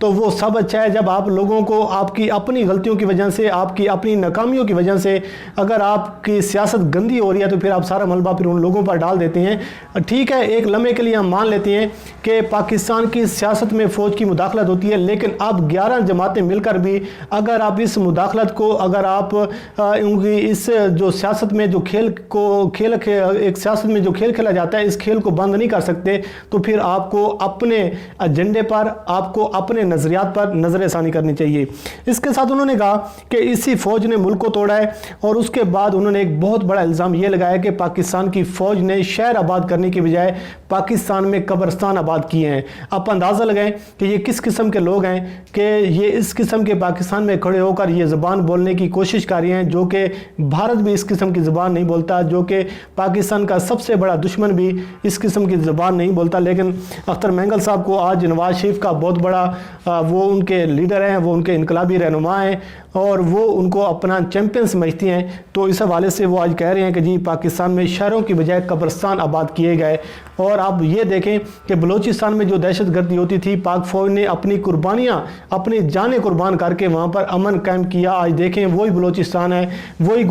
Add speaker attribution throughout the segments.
Speaker 1: تو وہ سب اچھا ہے. جب آپ لوگوں کو آپ کی اپنی غلطیوں کی وجہ سے, آپ کی اپنی ناکامیوں کی وجہ سے اگر آپ کی سیاست گندی ہو رہی ہے تو پھر آپ سارا ملبہ پھر ان لوگوں پر ڈال دیتے ہیں. ٹھیک ہے, ایک لمحے کے لیے ہم مان لیتے ہیں کہ پاکستان کی سیاست میں فوج کی مداخلت ہوتی ہے, لیکن اب 11 جماعتیں مل کر بھی اگر آپ اس مداخلت کو, اگر آپ اس جو سیاست میں جو ایک سیاست میں جو کھیل کھیلا جاتا ہے, اس کھیل کو بند نہیں کر سکتے, تو پھر آپ کو اپنے ایجنڈے پر, آپ کو اپنے نظریات پر نظر ثانی کرنی چاہیے. اس کے ساتھ انہوں نے کہا کہ اسی فوج نے ملک کو توڑا ہے, اور اس کے بعد انہوں نے ایک بہت بڑا الزام یہ لگایا کہ پاکستان کی فوج نے شہر آباد کرنے کی بجائے پاکستان میں قبرستان آباد کیے ہیں. آپ اندازہ لگائیں کہ یہ کس قسم کے لوگ ہیں کہ یہ اس قسم کے پاکستان میں کھڑے ہو کر یہ زبان بولنے کی کوشش کر رہے ہیں, جو کہ بھارت بھی اس قسم کی زبان نہیں بولتا, جو کہ پاکستان کا سب سے بڑا دشمن بھی اس قسم کی زبان نہیں بولتا. لیکن اختر مینگل صاحب کو آج نواز شریف کا بہت بڑا وہ ان کے لیڈر ہیں, وہ ان کے انقلابی رہنما ہیں, اور وہ ان کو اپنا چیمپئن سمجھتی ہیں. تو اس حوالے سے وہ آج کہہ رہے ہیں کہ جی پاکستان میں شہروں کی بجائے قبرستان آباد کیے گئے. اور آپ یہ دیکھیں کہ بلوچستان میں جو دہشت گردی ہوتی تھی, پاک فوج نے اپنی قربانیاں, اپنی جانیں قربان کر کے وہاں پر امن قائم کیا. آج دیکھیں وہی بلوچستان ہے, وہی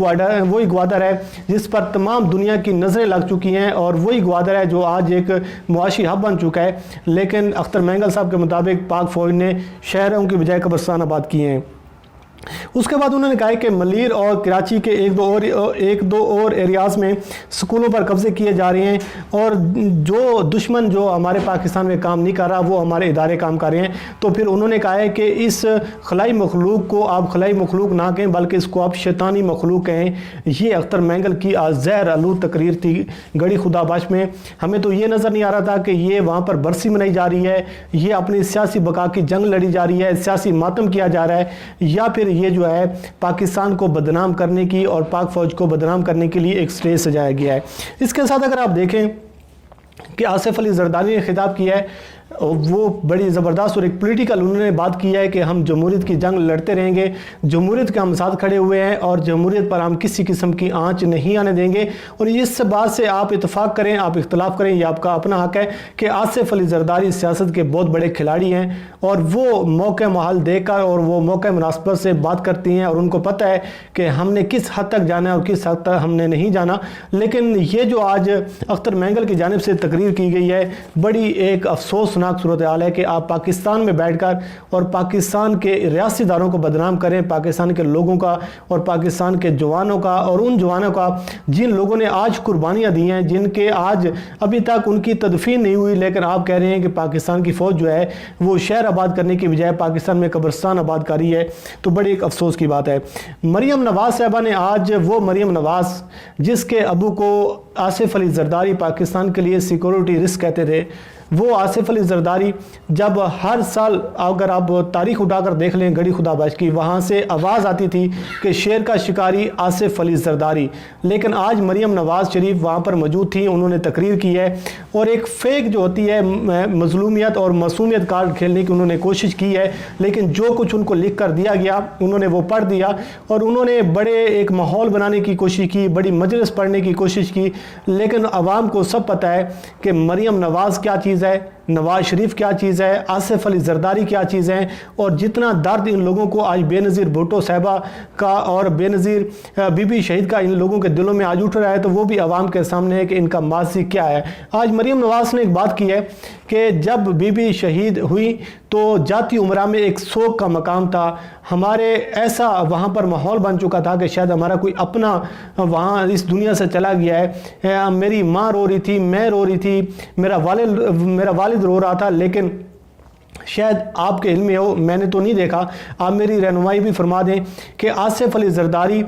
Speaker 1: گوادر ہے جس پر تمام دنیا کی نظریں لگ چکی ہیں, اور وہی گوادر ہے جو آج ایک معاشی ہب بن چکا ہے. لیکن اختر مینگل صاحب کے مطابق پاک فوج نے شہروں کی بجائے قبرستان آباد کیے ہیں. اس کے بعد انہوں نے کہا کہ ملیر اور کراچی کے ایک دو اور ایریاز میں سکولوں پر قبضے کیے جا رہے ہیں, اور جو دشمن جو ہمارے پاکستان میں کام نہیں کر رہا وہ ہمارے ادارے کام کر رہے ہیں. تو پھر انہوں نے کہا ہے کہ اس خلائی مخلوق کو آپ خلائی مخلوق نہ کہیں بلکہ اس کو آپ شیطانی مخلوق کہیں. یہ اختر مینگل کی زہر آلود تقریر تھی گڑھی خدا بخش میں. ہمیں تو یہ نظر نہیں آ رہا تھا کہ یہ وہاں پر برسی منائی جا رہی ہے, یہ اپنی سیاسی بقا کی جنگ لڑی جا رہی ہے, سیاسی ماتم کیا جا رہا ہے, یا پھر یہ جو ہے پاکستان کو بدنام کرنے کی اور پاک فوج کو بدنام کرنے کے لیے ایک سٹیج سجایا گیا ہے. اس کے ساتھ اگر آپ دیکھیں کہ آصف علی زرداری نے خطاب کیا ہے, وہ بڑی زبردست اور ایک پولیٹیکل انہوں نے بات کی ہے کہ ہم جمہوریت کی جنگ لڑتے رہیں گے, جمہوریت کے ہم ساتھ کھڑے ہوئے ہیں, اور جمہوریت پر ہم کسی قسم کی آنچ نہیں آنے دیں گے. اور اس بات سے آپ اتفاق کریں, آپ اختلاف کریں, یہ آپ کا اپنا حق ہے کہ آصف علی زرداری سیاست کے بہت بڑے کھلاڑی ہیں, اور وہ موقع محل دیکھ کر اور وہ موقع مناسبت سے بات کرتی ہیں, اور ان کو پتہ ہے کہ ہم نے کس حد تک جانا ہے اور کس حد تک ہم نے نہیں جانا. لیکن یہ جو آج اختر مینگل کی جانب سے تقریر کی گئی ہے, بڑی ایک افسوس صورتحال ہے کہ آپ پاکستان میں بیٹھ کر اور پاکستان کے ریاستی داروں کو بدنام کریں, پاکستان کے لوگوں کا اور پاکستان کے جوانوں کا, اور ان جوانوں کا جن لوگوں نے آج قربانیاں دی ہیں, جن کے آج ابھی تک ان کی تدفین نہیں ہوئی, لیکن آپ کہہ رہے ہیں کہ پاکستان کی فوج جو ہے وہ شہر آباد کرنے کی بجائے پاکستان میں قبرستان آباد کری ہے. تو بڑی ایک افسوس کی بات ہے. مریم نواز صاحبہ نے آج, وہ مریم نواز جس کے ابو کو آصف علی زرداری پاکستان کے لیے سیکورٹی رسک کہتے تھے, وہ آصف علی زرداری جب ہر سال اگر آپ تاریخ اٹھا کر دیکھ لیں گڑھی خدا بخش کی, وہاں سے آواز آتی تھی کہ شیر کا شکاری آصف علی زرداری. لیکن آج مریم نواز شریف وہاں پر موجود تھی, انہوں نے تقریر کی ہے, اور ایک فیک جو ہوتی ہے مظلومیت اور معصومیت کارڈ کھیلنے کی انہوں نے کوشش کی ہے. لیکن جو کچھ ان کو لکھ کر دیا گیا انہوں نے وہ پڑھ دیا, اور انہوں نے بڑے ایک ماحول بنانے کی کوشش کی, بڑی مجلس پڑھنے کی کوشش کی. لیکن عوام کو سب پتہ ہے کہ مریم نواز کیا چیز ہے, نواز شریف کیا چیز ہے, آصف علی زرداری کیا چیز ہے, اور جتنا درد ان لوگوں کو آج بے نظیر بھٹو صاحبہ کا اور بے نظیر بی بی شہید کا ان لوگوں کے دلوں میں آج اٹھ رہا ہے, تو وہ بھی عوام کے سامنے ہے کہ ان کا ماضی کیا ہے. آج مریم نواز نے ایک بات کی ہے کہ جب بی بی شہید ہوئی تو جاتی عمرہ میں ایک سوگ کا مقام تھا, ہمارے ایسا وہاں پر ماحول بن چکا تھا کہ شاید ہمارا کوئی اپنا وہاں اس دنیا سے چلا گیا ہے. میری ماں رو رہی تھی, میں رو رہی تھی, میرا والد رو رہا تھا, لیکن شاید آپ کے علم میں ہو, میں نے تو نہیں دیکھا, آپ میری رہنمائی بھی فرما دیں کہ آصف علی زرداری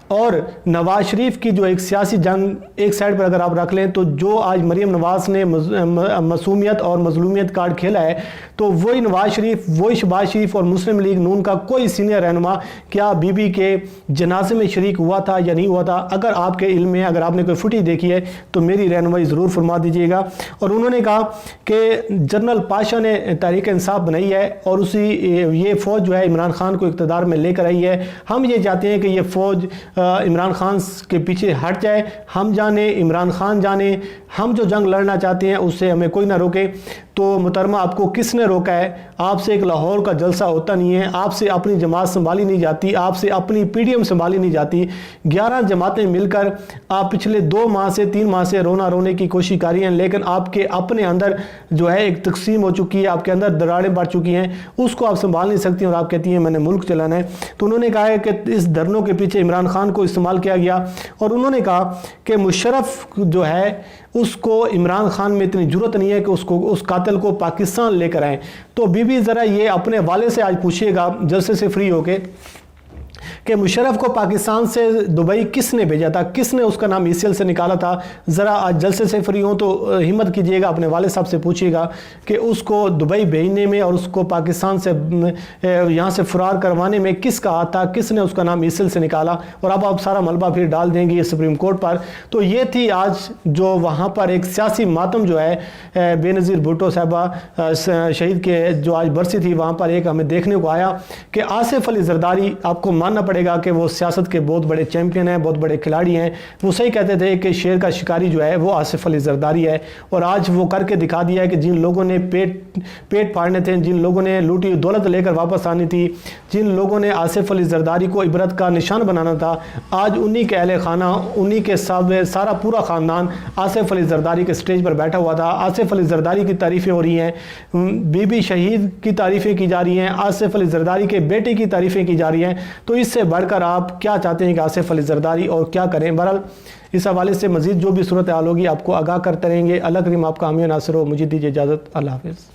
Speaker 1: اور نواز شریف کی جو ایک سیاسی جنگ ایک سائڈ پر اگر آپ رکھ لیں, تو جو آج مریم نواز نے معصومیت اور مظلومیت کارڈ کھیلا ہے, تو وہی نواز شریف, وہی شہباز شریف اور مسلم لیگ نون کا کوئی سینئر رہنما کیا بی بی کے جنازے میں شریک ہوا تھا یا نہیں ہوا تھا؟ اگر آپ کے علم میں, اگر آپ نے کوئی فوٹیج دیکھی ہے تو میری رہنمائی ضرور فرما دیجیے گا. اور انہوں نے کہا کہ جنرل پاشا نے تحریک انصاف بنائی ہے, اور یہ فوج جو ہے عمران خان کو اقتدار میں لے کر آئی ہے. ہم یہ چاہتے ہیں کہ یہ فوج عمران خان کے پیچھے ہٹ جائے. ہم جانے، عمران خان جانے، ہم جو جنگ لڑنا چاہتے ہیں اس سے ہمیں کوئی نہ روکے. تو محترمہ آپ کو کس نے روکا ہے؟ آپ سے ایک لاہور کا جلسہ ہوتا نہیں ہے، آپ سے اپنی جماعت سنبھالی نہیں جاتی، آپ سے اپنی پی ڈی ایم سنبھالی نہیں جاتی. 11 جماعتیں مل کر آپ پچھلے 2 ماہ سے 3 ماہ سے رونے کی کوشش کر رہی ہیں، لیکن آپ کے اپنے اندر جو ہے ایک تقسیم ہو چکی ہے، آپ کے اندر دراڑیں بڑھ چکی ہیں، اس کو آپ سنبھال نہیں سکتی اور آپ کہتی ہیں میں نے ملک چلانا ہے. تو انہوں نے کہا ہے کہ اس دھرنوں کے پیچھے عمران خان کو استعمال کیا گیا، اور انہوں نے کہا کہ مشرف جو ہے اس کو عمران خان میں اتنی جرت نہیں ہے کہ اس قاتل کو پاکستان لے کر آئیں. تو بی بی ذرا یہ اپنے والے سے آج پوچھئے گا جلسے سے فری ہو کے کہ مشرف کو پاکستان سے دبئی کس نے بھیجا تھا، کس نے اس کا نام ECL سے نکالا تھا. ذرا آج جلسے سے فری ہوں تو ہمت کیجئے گا، اپنے والد صاحب سے پوچھئے گا کہ اس کو دبئی بھیجنے میں اور اس کو پاکستان سے یہاں سے فرار کروانے میں کس کا ہاتھ تھا، کس نے اس کا نام ECL سے نکالا. اور اب آپ سارا ملبہ پھر ڈال دیں گے سپریم کورٹ پر. تو یہ تھی آج جو وہاں پر ایک سیاسی ماتم جو ہے بے نظیر بھٹو صاحبہ شہید کے جو آج برسی تھی، وہاں پر ایک ہمیں دیکھنے کو آیا کہ آصف علی زرداری، آپ کو ماننا پڑے گا کہ وہ سیاست کے بہت بڑے چیمپئن ہیں، بہت بڑے کھلاڑی ہیں. وہ صحیح کہتے تھے کہ شیر کا شکاری جو ہے وہ آصف علی زرداری ہے، اور آج وہ کر کے دکھا دیا ہے کہ جن لوگوں نے پیٹ پھاڑنے تھے، جن لوگوں نے لوٹی دولت لے کر واپس آنی تھی، جن لوگوں نے آصف علی زرداری کو عبرت کا نشان بنانا تھا، آج انہی کے اہل خانہ، انہی کے سارا پورا خاندان آصف علی زرداری کے سٹیج پر بیٹھا ہوا تھا. آصف علی زرداری کی تعریفیں ہو رہی ہیں، بی بی شہید کی تعریفیں کی جا رہی ہیں، آصف علی زرداری کے بیٹے کی تعریفیں کی جا رہی ہیں. تو اس سے بڑھ کر آپ کیا چاہتے ہیں کہ آصف علی زرداری اور کیا کریں؟ بہرحال اس حوالے سے مزید جو بھی صورتحال ہوگی آپ کو آگاہ کرتے رہیں گے. اللہ کریم آپ کا حامی و ناصر ہو. مجھے دیجیے اجازت. اللہ حافظ.